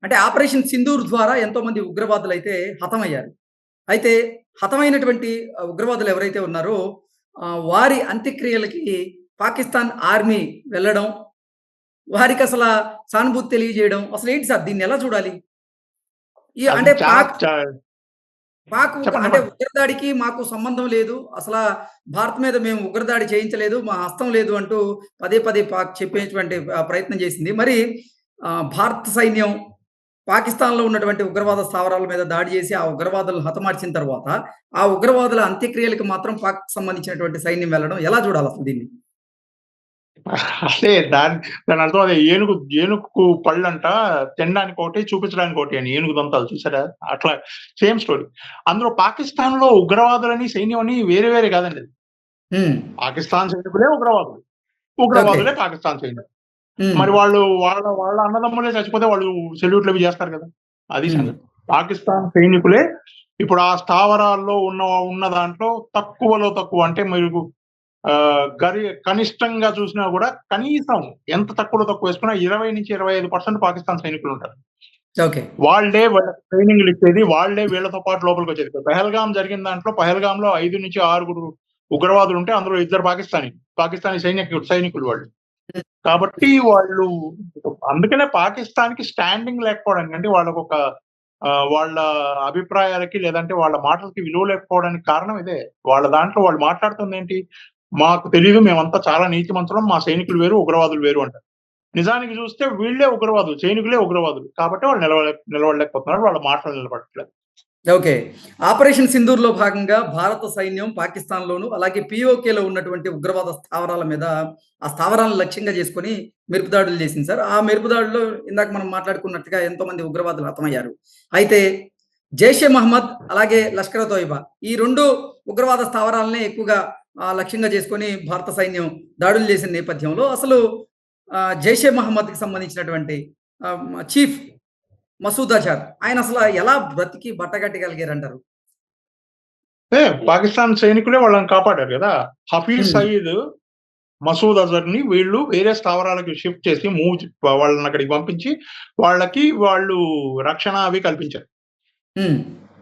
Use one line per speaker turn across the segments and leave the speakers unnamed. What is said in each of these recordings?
అంటే ఆపరేషన్ సింధూర్ ద్వారా ఎంతోమంది ఉగ్రవాదులైతే హతమయ్యారు. అయితే హతమైనటువంటి ఉగ్రవాదులు ఎవరైతే ఉన్నారో వారి అంత్యక్రియలకి పాకిస్తాన్ ఆర్మీ వెళ్ళడం, వారికసల సానుభూతి తెలియజేయడం అసలేంటి సార్ దీన్నెలా చూడాలి?
అది
అంటే
చాలా
పాక్
చెప్పండి.
అంటే
చెప్పండి.
ఉగ్రదాడికి మాకు సంబంధం లేదు. భారత్ మీద మేము ఉగ్రదాడి చేయించలేదు. మా హస్తం లేదు అంటూ పదే పదే పాక్ చెప్పేటువంటి ప్రయత్నం చేసింది. మరి భారత సైన్యం పాకిస్తాన్‌లో ఉన్నటువంటి ఉగ్రవాద స్థావరాల మీద దాడి చేసి, ఆ ఉగ్రవాదులను హతమార్చిన తర్వాత, ఆ ఉగ్రవాదుల అంత్యక్రియలకు మాత్రం పాక్‌కి సంబంధించినటువంటి సైన్యం వెళ్ళడం ఎలా చూడాలసలు దీన్ని?
అదే దాని అర్థం అదే ఏనుగుకు పళ్ళంట తినడానికొకటి, చూపించడానికొకటి అని ఏనుగు దంతాలు చూసారా? అట్లా సేమ్ స్టోరీ. అందులో పాకిస్తాన్‌లో ఉగ్రవాదులని, సైన్యం అని వేరే వేరే కాదండి.
హ్మ్.
పాకిస్తాన్ సైనికులే ఉగ్రవాదులు.
ఓకే.
ఉగ్రవాదులే పాకిస్తాన్ సైన్యం.
హ్మ్.
మరి వాళ్ళు వాళ్ళ అన్నదమ్ములే చచ్చిపోతే వాళ్ళు సెల్యూట్లు అవి చేస్తారు కదా! అది
హ్మ్.
సంగతి. పాకిస్తాన్ సైనికులే ఇప్పుడు ఆ స్థావరాల్లో ఉన్న దాంట్లో తక్కువలో తక్కువ అంటే మీరు కనిష్టంగా చూసినా గూడా కనీసం ఎంత తక్కువలో తక్కువ వేసుకున్నా 20-25% పాకిస్తాన్ సైనికులుంటారు.
ఓకే.
వాళ్ళే వాళ్ళకి ట్రైనింగ్‌లిచ్చేది. వాళ్ళే వీళ్ళతో పాటు లోపలికొచ్చేది. పెహల్గాం జరిగిన దాంట్లో పెహల్గాంలో 5-6 ఉగ్రవాదులుంటే అందులో ఇద్దరు పాకిస్తానీ సైనికులు వాళ్ళు.
హ్మ్.
కాబట్టి వాళ్ళు అందుకనే పాకిస్తాన్‌కి స్టాండింగ్ లేకపోవడానికి అంటే వాళ్ళకొక వాళ్ళ అభిప్రాయాలకి లేదంటే వాళ్ళ మాటలకి విలువ లేకపోవడానికి కారణం ఇదే. వాళ్ళ దాంట్లో వాళ్ళు మాట్లాడుతుందేంటి? మాకు తెలీదు మేమంతా చాలా నీతిమంతులం. మా సైనికులు వేరు, ఉగ్రవాదులు వేరు అంటారు. నిజానికి చూస్తే వీళ్ళే ఉగ్రవాదులు. సైనికులే ఉగ్రవాదులు. కాబట్టి వాళ్ళు నిలబడలేకపోతున్నారు. వాళ్ళ మాటలు నిలబడట్లేదు.
ఓకే. ఆపరేషన్ సింధూర్‌లో భాగంగా భారత సైన్యం పాకిస్తాన్‌లోను, అలాగే పీఓకేలో ఉన్నటువంటి ఉగ్రవాద స్థావరాల మీద, ఆ స్థావరాలను లక్ష్యంగా చేసుకొని మెరుపు దాడులు చేసింది సార్. ఆ మెరుపు దాడుల్లో ఇందాక మనం మాట్లాడుకున్నట్టుగా ఎంతోమంది ఉగ్రవాదులు హతమయ్యారు. అయితే జైషే మహమ్మద్, అలాగే లష్కర్ తోయిబా ఈ 2 ఉగ్రవాద స్థావరాలనే ఎక్కువగా లక్ష్యంగా చేసుకొని భారత సైన్యం దాడులు చేసిన నేపథ్యంలో అసలు జైషే మహమ్మద్‌కి సంబంధించినటువంటి చీఫ్ మసూద్ అజర్ ఆయన అసల ఎలా బ్రతికి బట్టగట్టగలిగారంటారు?
పాకిస్తాన్ సైనికులే వాళ్ళని కాపాడారు గదా! హఫీజ్
హ్మ్.
సయీద్, మసూద్ అజర్‌ని వీళ్ళు వేరే స్థావరాలకి షిఫ్ట్ చేసి వాళ్ళని అక్కడికి పంపించి వాళ్ళు రక్షణ అవి కల్పించారు.
హ్మ్.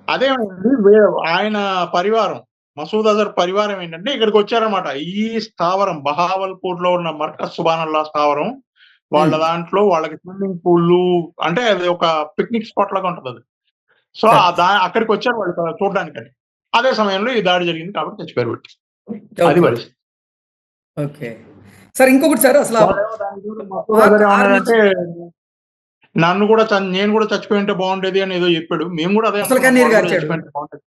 అదేమైంది ఆయన పరివారం మసూద్ అజర్ పరివారం ఏంటంటే ఇక్కడికొచ్చారన్నమాట. ఈ స్థావరం బహావల్పూర్‌లో ఉన్న మర్కజ్ సుబానల్లా స్థావరం వాళ్ళ
హ్మ్.
దాంట్లో వాళ్ళకి స్విమ్మింగ్ పూల్లు అంటే అది ఒక పిక్నిక్ స్పాట్ లాగా ఉంటదది. So,
sir.
అక్కడికొచ్చారు వాళ్ళు చూడడానికని. అదే సమయంలో ఈ దాడి జరిగింది కాబట్టి చచ్చిపోయారు వీళ్ళు. అది
ఓకే.
పరిస్థితి.
ఓకే. సార్ ఇంకొకటి సార్
వాళ్ళేమో దానికి తోడు మసూద్
పాక్
అజర్
ఆర్మీ
ఏమన్నాడంటే నేను కూడా చచ్చిపోయుంటే బాగుండేది అని ఏదో చెప్పాడు. మేము కూడా అదే
అసలు
అనుకున్నాం.
కన్నీరు
వాడు కూడా
గార్చాడు.
చచ్చిపోయుంటే బాగుండేది.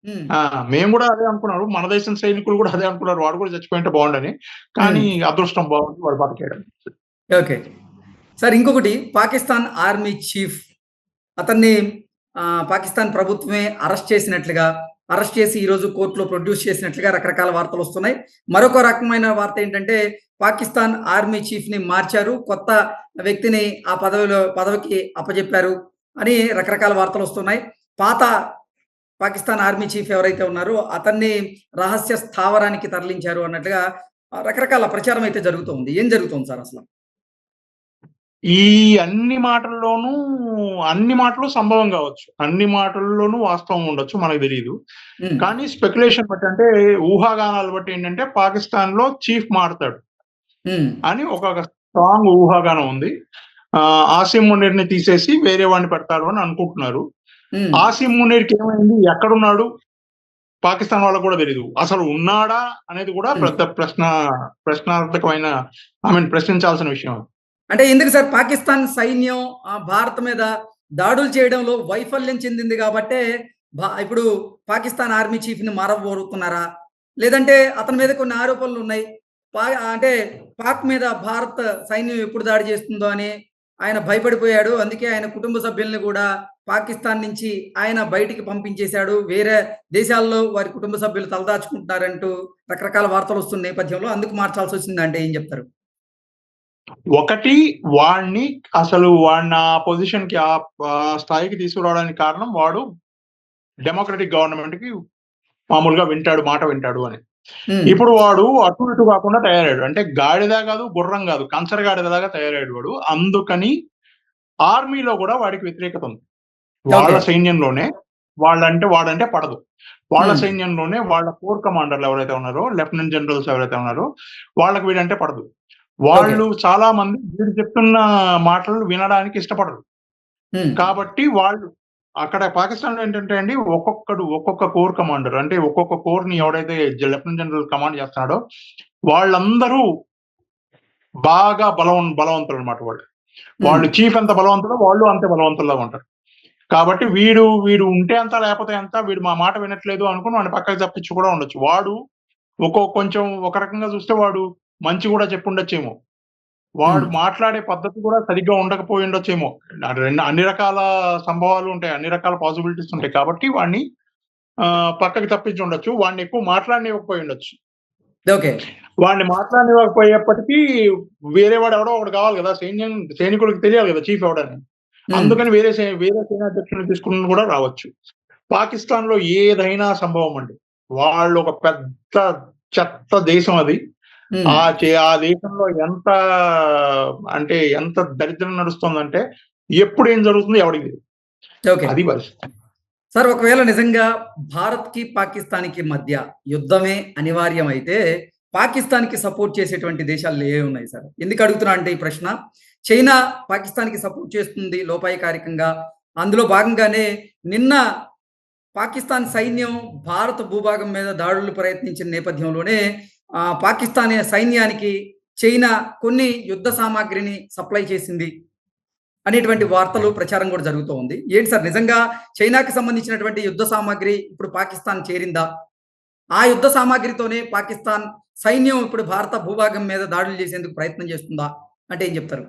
హ్మ్.
ఆ! మేము గూడా అదే అనుకున్నారు. మన దేశం సైనికులు గూడా అదే అనుకున్నారు. వాడు కూడా చచ్చిపోయుంటే బాగుండని.
హ్మ్.
కానీ అదృష్టం బాగుండి వాడు బతికాడు.
ఓకే. సార్ ఇంకొకటి పాకిస్తాన్ ఆర్మీ చీఫ్ అతన్ని పాకిస్తాన్ ప్రభుత్వమే అరెస్ట్ చేసి ఈరోజు కోర్టులో ప్రొడ్యూస్ చేసినట్లుగా రకరకాల వార్తలొస్తున్నాయి. మరొక రకమైన వార్త ఏంటంటే పాకిస్తాన్ ఆర్మీ చీఫ్‌ని మార్చారు. కొత్త వ్యక్తిని ఆ పదవికి అప్పజెప్పారు అని రకరకాల వార్తలొస్తున్నాయి. పాత పాకిస్తాన్ ఆర్మీ చీఫ్ ఎవరైతే ఉన్నారో అతన్ని రహస్య స్థావరానికి తరలించారు అన్నట్టుగా రకరకాల ప్రచారం అయితే జరుగుతూ ఉంది. ఏం జరుగుతోంది సార్ అసల?
ఈ అన్ని మాటల్లోనూ అన్ని మాటలు సంభవం గావచ్చు. అన్ని మాటల్లోనూ వాస్తవం ఉండొచ్చు. మనకు తెలీదు.
హ్మ్.
కానీ స్పెక్యులేషన్ బట్టి అంటే ఊహాగానాలు బట్టి ఏంటంటే పాకిస్తాన్‌లో చీఫ్ మారతాడు
హ్మ్.
అని ఒక స్ట్రాంగ్ ఊహాగానం ఉంది. ఆసిమ్ మునీర్‌ని తీసేసి వేరే వాడిని పెడతారు అని అనుకుంటున్నారు.
హ్మ్.
ఆసిమ్ మునీర్‌కి ఏమైంది? ఎక్కడున్నాడు? పాకిస్తాన్ వాళ్ళకి కూడా తెలీదు. అసలు ఉన్నాడా? అనేది కూడా
హ్మ్.
పెద్ద ప్రశ్నార్థకమైన ప్రశ్నించాల్సిన విషయం.
అంటే ఎందుకు సార్ పాకిస్తాన్ సైన్యం భారత్ మీద దాడులు చేయడంలో వైఫల్యం చెందింది గాబట్టే ఇప్పుడు పాకిస్తాన్ ఆర్మీ చీఫ్‌ని మారబోరుతున్నారా? లేదంటే అతని మీద కొన్ని ఆరోపణలున్నాయి. పా అంటే పాక్ మీద భారత్ సైన్యం ఎప్పుడు దాడి చేస్తుందో అని ఆయన భయపడిపోయాడు. అందుకే ఆయన కుటుంబ సభ్యుల్ని గూడా పాకిస్తాన్ నుంచి ఆయన బయటికి పంపించేశాడు. వేరే దేశాల్లో వారి కుటుంబ సభ్యులు తలదాచుకుంటున్నారంటూ రకరకాల వార్తలొస్తున్న నేపథ్యంలో అందుకు మార్చాల్సొచ్చిందా అంటే ఏం జెప్తారు?
ఒకటి వాడిని ఆ పొజిషన్‌కి ఆ స్థాయికి తీసుకురావడానికి కారణం వాడు డెమోక్రటిక్ గవర్నమెంట్‌కి మామూలుగా మాట వింటాడు అని.
హ్మ్.
ఇప్పుడు వాడు అటు ఇటు కాకుండా తయారయ్యాడు. అంటే గాడిద గాదు, గుర్రం గాదు. కంచర గాడిదలాగా తయారయ్యాడు వాడు. అందుకని ఆర్మీలో కూడా వాడికి వ్యతిరేకత ఉంది. వాళ్ళ
ఓకే.
సైన్యంలోనే వాడంటే పడదు. వాళ్ళ
హ్మ్.
సైన్యంలోనే వాళ్ళ కోర్ కమాండర్లు ఎవరైతే ఉన్నారో, లెఫ్టినెంట్ జనరల్స్ ఎవరైతే ఉన్నారో వాళ్ళకి వీడంటే పడదు.
ఓకే.
వాళ్ళు చాలా మంది వీడు చెప్తున్న మాటలు వినడానికి ఇష్టపడరు.
హ్మ్.
కాబట్టి వాళ్ళు అక్కడ పాకిస్తాన్‌లో ఏంటంటే అండి, ఒక్కొక్క కోర్ కమాండర్ అంటే ఒక్కొక్క కోర్‌ని ఎవడైతే లెఫ్టినెంట్ జనరల్ కమాండ్ చేస్తున్నాడో వాళ్ళందరూ బాగా బలవంతులనమాట వాళ్ళు.
హ్మ్.
వాళ్ళు చీఫ్ ఎంత బలవంతుడో వాళ్ళు అంతే బలవంతుల్లాగా ఉంటారు. కాబట్టి వీడు ఉంటే అంత లేకపోతే ఎంత, వీడు మా మాట వినట్లేదు అనుకుని వాడిని పక్కకి తప్పించి కూడా ఉండొచ్చు. వాడు కొంచెం ఒక రకంగా చూస్తే వాడు మంచి కూడా చెప్పుండొచ్చేమో. వాడు
హ్మ్.
మాట్లాడే పద్ధతి కూడా సరిగ్గా ఉండకపోయుండొచ్చేమో. అన్ని రకాల సంభవాలు ఉంటాయి. అన్ని రకాల పాసిబిలిటీస్ ఉంటాయి. కాబట్టి వాడిని పక్కకి తప్పించుండొచ్చు. వాడిని ఎక్కువ మాట్లాడనివ్వకపోయుండొచ్చు.
ఓకే.
వాడిని మాట్లాడనివ్వకపోయేప్పటికీ వేరే వాడెవడో ఒకడు కావాలి గదా! సైనికుడికి తెలియాలి గదా! చీఫ్ ఎవడని.
హ్మ్.
అందుకని వేరే సేనాధ్యక్షుడిని తీసుకొని కూడా రావచ్చు. పాకిస్తాన్‌లో ఏదైనా సంభవం అండి. వాళ్ళు ఒక పెద్ద చెత్త దేశం అది.
హ్మ్.
ఆ దేశంలో ఎంత దరిద్రం నడుస్తుందంటే ఎప్పుడు ఏం జరుగుతుందో ఎవడికి తెలీదు.
ఓకే.
అది పరిస్థితి.
సార్ ఒకవేళ నిజంగా భారత్‌కి, పాకిస్తాన్‌కి మధ్య యుద్ధమే అనివార్యమైతే, పాకిస్తాన్‌కి సపోర్ట్ చేసేటువంటి దేశాలు ఏవున్నాయి సార్? ఎందుకు అడుగుతున్నా అంటే ఈ ప్రశ్న, చైనా పాకిస్తాన్‌కి సపోర్ట్ చేస్తుంది లోపాయికారికంగా. అందులో భాగంగానే నిన్న పాకిస్తాన్ సైన్యం భారత భూభాగం మీద దాడులు ప్రయత్నించిన నేపథ్యంలోనే పాకిస్తాన్ సైన్యానికి చైనా కొన్ని యుద్ధ సామాగ్రిని సప్లై చేసింది అనేటువంటి వార్తలు ప్రచారం కూడా జరుగుతూ ఉంది. ఏంటి సార్ నిజంగా చైనాకి సంబంధించినటువంటి యుద్ధ సామాగ్రి ఇప్పుడు పాకిస్తాన్ చేరిందా? ఆ యుద్ధ సామాగ్రితోనే పాకిస్తాన్ సైన్యం ఇప్పుడు భారత భూభాగం మీద దాడులు చేసేందుకు ప్రయత్నం చేస్తుందా? అంటే ఏం చెప్తారు?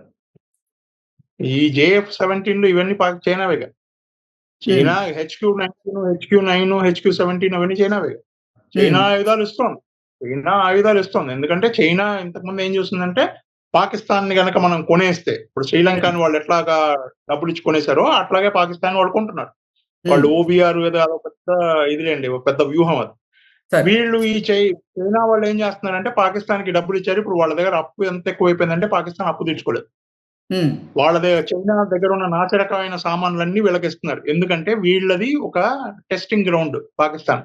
ఈ జేఎఫ్-17లు ఇవన్నీ చైనావేగా.
హ్మ్.
చైనా హెచ్‌క్యూ-19, హెచ్‌క్యూ-9, హెచ్‌క్యూ-17 అవన్నీ చైనావేగా.
హ్మ్.
చైనా ఆయుధాలిస్తోంది. చైనా ఆయుధాలిస్తోంది. ఎందుకంటే చైనా ఇంతకుముందు ఏం చేస్తుందంటే, పాకిస్తాన్‌ని గనక మనం కొనేస్తే, ఇప్పుడు
హ్మ్.
శ్రీలంకని వాళ్ళు ఎట్లాగా డబ్బులిచ్చి కొనేసారో, అట్లాగే పాకిస్తాన్ వాళ్ళు కొంటున్నారు.
హ్మ్.
వాళ్ళు ఓబీఆర్ ఏదో అదొక పెద్ద ఇదిలేండి. ఒక పెద్ద వ్యూహం అది.
సరే.
వీళ్ళు ఈ చైనా వాళ్ళేం చేస్తున్నారంటే, పాకిస్తాన్‌కి డబ్బులిచ్చారు. ఇప్పుడు వాళ్ళ దగ్గర అప్పు ఎంత ఎక్కువైపోయిందంటే, పాకిస్తాన్ అప్పు తీర్చుకోలేదు.
హ్మ్.
చైనా దగ్గరున్న నాసిరకమైన సామాన్లన్నీ వీళ్ళకిస్తున్నారు. ఎందుకంటే, వీళ్ళది ఒక టెస్టింగ్ గ్రౌండ్ పాకిస్తాన్.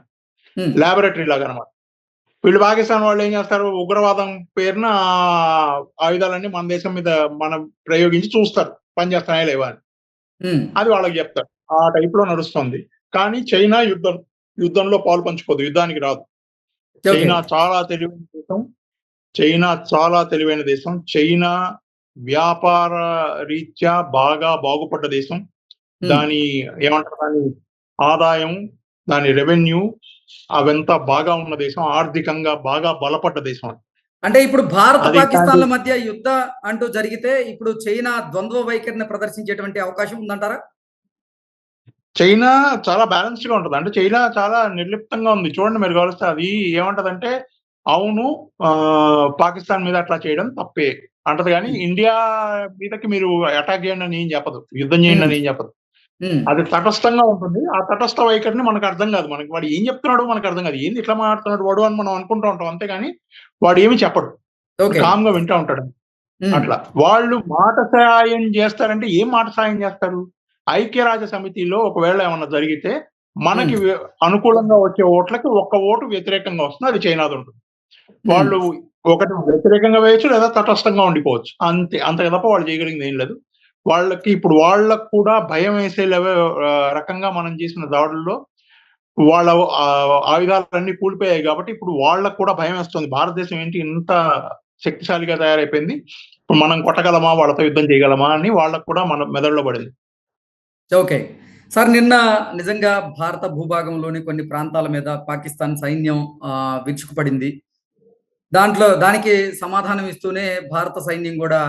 హ్మ్.
లాబొరేటరీ లాగనమాట. వీళ్ళు పాకిస్తాన్ వాళ్ళేం చేస్తారు, ఉగ్రవాదం పేరున ఆయుధాలన్నీ మన దేశం మీద మనం ప్రయోగించి చూస్తారు. పనిచేస్తున్నాయా లేవా అని.
హ్మ్.
అది వాళ్ళకి జెప్తారు. ఆ టైప్‌లో నడుస్తుంది. కానీ చైనా యుద్ధంలో పాలు పంచుకోదు. యుద్ధానికి రాదు.
ఓకే.
చైనా చాలా తెలివైన దేశం. చైనా చాలా తెలివైన దేశం. చైనా వ్యాపార రీత్యా బాగా బాగుపడ్డ దేశం.
హ్మ్.
దాని ఏమంటారు దాని ఆదాయం, దాని రెవెన్యూ అవంతా బాగా ఉన్న దేశం. ఆర్థికంగా బాగా బలపడ్డ దేశం అది.
అంటే ఇప్పుడు భారత్,
అది ఇట్లాంటి
పాకిస్తాన్‌ల మధ్య యుద్ధ అంటూ జరిగితే ఇప్పుడు చైనా ద్వంద్వ వైఖరిని ప్రదర్శించేటువంటి అవకాశం ఉందంటారా?
చైనా చాలా బ్యాలెన్స్‌డ్‌గా ఉంటది. అంటే చైనా చాలా నిర్లిప్తంగా ఉంది. చూడండి మీరు గమనిస్తే అది ఏమంటదంటే, అవును పాకిస్తాన్ మీద అట్లా చేయడం తప్పే అంటది గానీ,
హ్మ్.
ఇండియా మీదకి మీరు అటాక్ చేయండి అని ఏం చెప్పదు. యుద్ధం చేయండి
హ్మ్.
అని ఏం చెప్పదు.
హ్మ్.
అది తటస్థంగా ఉంటుంది. ఆ తటస్థ వైఖరిని మనకర్థం కాదు. వాడు ఏం చెప్తున్నాడో మనకర్థం కాదు. ఏంది ఇట్లా మాట్లాడుతున్నాడు వాడు అని మనం అనుకుంటూ ఉంటాం. అంతేగాని వాడేమి చెప్పడు.
ఓకే.
కామ్‌గా వింటా ఉంటాడు.
హ్మ్.
అట్లా. వాళ్ళు మాట సహాయం జేస్తారంటే ఏం మాట సహాయం జేస్తారు? ఐక్యరాజ్య సమితిలో ఒకవేళ ఏమన్నా జరిగితే మనకి
హ్మ్.
అనుకూలంగా వచ్చే ఓట్లకి ఒక్క ఓటు వ్యతిరేకంగా వస్తుంది. అది చైనాదుంటుంది.
హ్మ్.
వాళ్ళు ఒకటి వ్యతిరేకంగా వేయొచ్చు లేదా తటస్థంగా ఉండిపోవచ్చు. అంతే. అంతకు తప్ప వాళ్ళు చేయగలిగింది ఏం లేదు. వాళ్ళకి కూడా భయమేసే రకంగా మనం చేసిన దాడుల్లో వాళ్ళ ఆయుధాలన్నీ కూలిపోయాయి గాబట్టి, ఇప్పుడు వాళ్ళకి కూడా భయమేస్తుంది. భారతదేశం ఏంటి ఇంత శక్తిశాలిగా తయారైపోయింది. ఇప్పుడు మనం కొట్టగలమా? వాళ్ళతో యుద్ధం చేయగలమా? అని వాళ్ళకి కూడా మన మెదడులో పడింది.
ఓకే. సార్ నిన్న నిజంగా భారత భూభాగంలోని కొన్ని ప్రాంతాల మీద పాకిస్తాన్ సైన్యం విరుచుకుపడింది. దానికి సమాధానం ఇస్తూనే భారత సైన్యం గూడా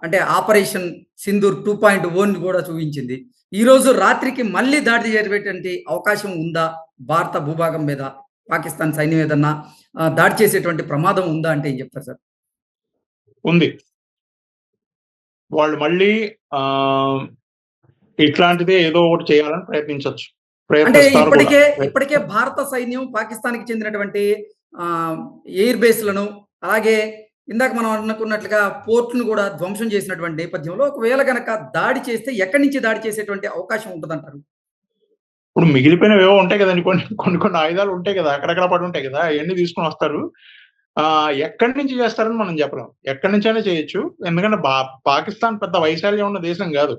అంటే ఆపరేషన్ సింధూర్ 2.0ని గూడా చూయించింది. ఈరోజు రాత్రికి మళ్ళీ దాడి జరిపేటువంటి అవకాశం ఉందా? భారత భూభాగం మీద పాకిస్తాన్ సైన్యం ఏదన్నా దాడి చేసేటువంటి ప్రమాదం ఉందా అంటే ఏం చెప్తారు సార్?
ఉంది. వాళ్ళు మళ్ళీ ఆహ్, ఇట్లాంటిదే ఏదో ఒకటి చేయాలని ప్రయత్నించొచ్చు.
అంటే
ప్రయత్నిస్తారు కూడా.
ఇప్పటికే భారత సైన్యం పాకిస్తాన్‌కి చెందినటువంటి ఆహ్, ఎయిర్ బేస్‌లను అలాగే ఇందాక మనం అనుకున్నట్లుగా పోర్ట్‌ను గూడా ధ్వంసం చేసినటువంటి నేపథ్యంలో ఒకవేళ గనక దాడి చేస్తే ఎక్కడి నుంచి దాడి చేసేటువంటి అవకాశం ఉంటదంటారు?
ఇప్పుడు మిగిలిపోయినవేవో ఉంటాయి గదండీ! కొన్ని ఆయుధాలు ఉంటాయి గదా! అక్కడక్కడ పడుంటాయి గదా! అయన్నీ తీసుకొనొస్తారు. ఎక్కడి నుంచి చేస్తారని మనం చెప్పలేం. ఎక్కడి నుంచైనా చేయొచ్చు. ఎందుకంటే పాకిస్తాన్ పెద్ద వైశాల్యం ఉన్న దేశం గాదు.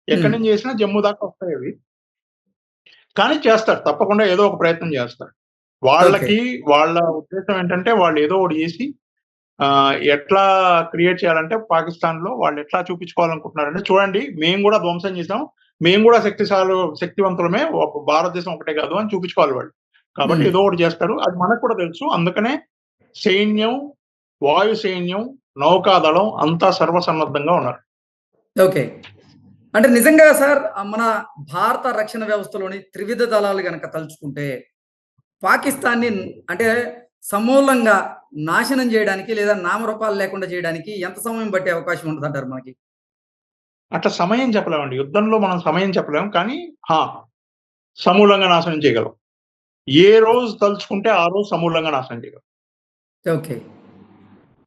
ఎక్కడి
హ్మ్.
నుంచి చేసినా జమ్మూ దాకా వస్తాయవి. కానీ చేస్తారు. తప్పకుండా ఏదో ఒక ప్రయత్నం జేస్తారు.
ఓకే.
వాళ్ళకి వాళ్ళ ఉద్దేశ్యం ఏంటంటే వాళ్ళు ఏదో ఒకటి జేసి ఎట్లా క్రియేట్ చేయాలంటే పాకిస్తాన్‌లో వాళ్ళెట్లా చూపించుకోవాలనుకుంటున్నారంటే చూడండి మేము గూడా ధ్వంసం చేసాం. మేము గూడా శక్తివంతులమే. భారతదేశం ఒకటే కాదు అని చూపించుకోవాలి వాళ్ళు. కాబట్టి
హ్మ్.
ఏదో ఒకటి చేస్తారు. అది మనకు కూడా తెలుసు. అందుకనే సైన్యం, వాయు సైన్యం, నౌకాదళం అంతా సర్వసన్నద్ధంగా ఉన్నారు.
ఓకే. అంటే నిజంగా సార్ మన భారత రక్షణ వ్యవస్థలోని త్రివిధ దళాలు గనక తలుచుకుంటే పాకిస్తాన్‌ని అంటే సమూలంగా నాశనం జేయడానికి లేదా నామరూపాలు లేకుండా చేయడానికి ఎంత సమయం పట్టే అవకాశం ఉంటదంటారు మనకి?
అట్లా సమయం చెప్పలేమండి. యుద్ధంలో మనం సమయం చెప్పలేం. కానీ ఆ! సమూలంగా నాశనం చేయగలం. ఏ రోజు తలుచుకుంటే ఆ రోజు సమూలంగా నాశనం చేయగలం.
ఓకే.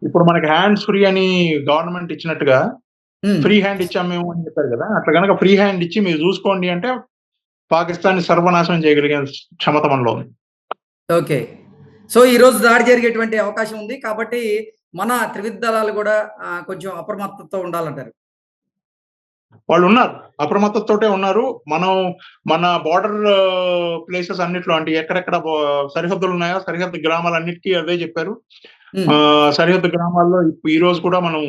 ఇప్పుడు మనకి హ్యాండ్స్ ఫ్రీ అని గవర్నమెంట్ ఇచ్చినట్టుగా
హ్మ్.
ఫ్రీ హ్యాండ్ ఇచ్చాం మేము అని చెప్పారు గదా! అట్లా గనక ఫ్రీ హ్యాండ్ ఇచ్చి మీరు జూసుకోండి అంటే పాకిస్తాన్‌ని సర్వనాశనం చేయగలిగే క్షమత మనలో ఉంది.
ఓకే. సో, ఈరోజు దాడి జరిగేటువంటి అవకాశం ఉంది. కాబట్టి మన త్రివిధ దళాలు గూడా కొంచెం అప్రమత్తతో ఉండాలంటారు.
వాళ్ళున్నారు. అప్రమత్తతోటే ఉన్నారు. మనం మన బోర్డర్ ప్లేసెస్ అన్నిట్లో అంటే ఎక్కడెక్కడ సరిహద్దులున్నాయో సరిహద్దు గ్రామాలన్నిటికి అదే జెప్పారు.
హ్మ్.
సరిహద్దు గ్రామాల్లో ఈరోజు కూడా మనం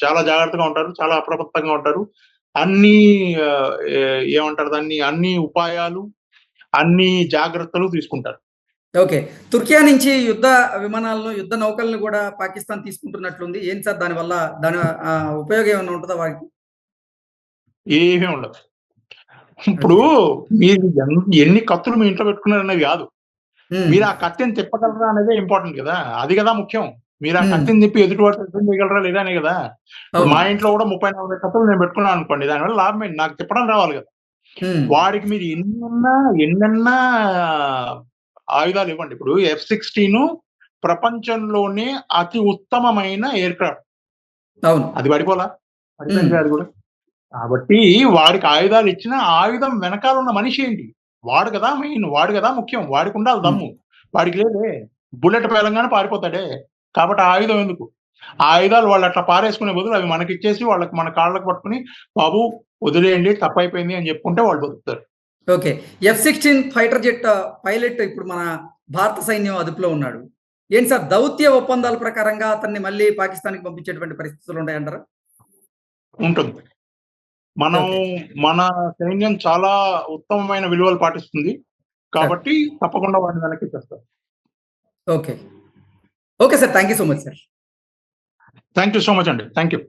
చాలా జాగ్రత్తగా ఉంటారు. చాలా అప్రమత్తంగా ఉంటారు. అన్నీ ఏమంటారు దాన్ని అన్ని ఉపాయాలు, అన్ని జాగ్రత్తలు తీసుకుంటారు.
ఓకే. తుర్కియా నుంచి యుద్ధ విమానాలను, యుద్ధ నౌకలను గూడా పాకిస్తాన్ తీసుకుంటున్నట్లుంది. ఏంటి సార్ దానివల్ల దాని ఉపయోగం ఏమన్నా ఉంటదా వారికి?
ఏమీ ఉండదు. ఇప్పుడు
ఓకే.
మీరు ఎన్ని కత్తులు మీ ఇంట్లో పెట్టుకున్నారనేది గాదు.
హ్మ్.
మీరు ఆ కత్తిని తిప్పగలరా అనేదే ఇంపార్టెంట్ గదా! అది గదా ముఖ్యం. మీరు ఆ
హ్మ్.
కత్తిని తిప్పి ఎదుటి వాడితో యుద్ధం చేయగలరా లేదా అనే గదా! ఇప్పుడు
అవును.
మా ఇంట్లో గూడా 30, 40 కత్తులు నేను పెట్టుకున్నాననుకోండి. దానివల్ల లాభం ఏంటి? నాకు తిప్పడం రావాలి గదా!
హ్మ్.
వాడికి మీరు ఎన్నన్నా ఆయుధాలివ్వండి. ఇప్పుడు F-16 ప్రపంచంలోనే అతి ఉత్తమమైన ఎయిర్‌క్రాఫ్ట్.
అవును.
అది పడిపోలా?
హ్మ్.
పడిపోయిందిగా అది గూడా. కాబట్టి వాడికి ఆయుధాలిచ్చినా, ఆయుధం వెనకాలున్న మనిషేంటి? వాడు గదా మెయిన్. వాడు గదా ముఖ్యం. వాడికుండాలి
హ్మ్.
దమ్ము. వాడికి లేదే. బుల్లెట్ పేలంగానే పారిపోతాడే. కాబట్టి ఆ ఆయుధం ఎందుకు? ఆ ఆయుధాలు వాళ్ళట్లా పారేసుకునే బదులు అవి మనకిచ్చేసి వాళ్ళకి మన కాళ్ళకి పట్టుకొని, బాబు వదిలేయండి తప్పయిపోయింది అని జెప్పుకుంటే వాళ్ళు బతుకుతారు.
ఓకే. ఎఫ్-16 ఫైటర్ జెట్ పైలట్ ఇప్పుడు మన భారత సైన్యం అదుపులో ఉన్నాడు. ఏంటి సార్ దౌత్య ఒప్పందాల ప్రకారంగా అతన్ని మళ్ళీ పాకిస్తాన్‌కి పంపించేటువంటి పరిస్థితులుంటాయంటారా?
ఉంటుంది. మనం
ఓకే.
మన సైన్యం చాలా ఉత్తమమైన విలువలు పాటిస్తుంది.
సార్.
కాబట్టి తప్పకుండా వాడిని వెనక్కిచ్చేస్తారు.
Okay. Okay sir. Thank you so much sir.
Thank you so much అండి. Thank you.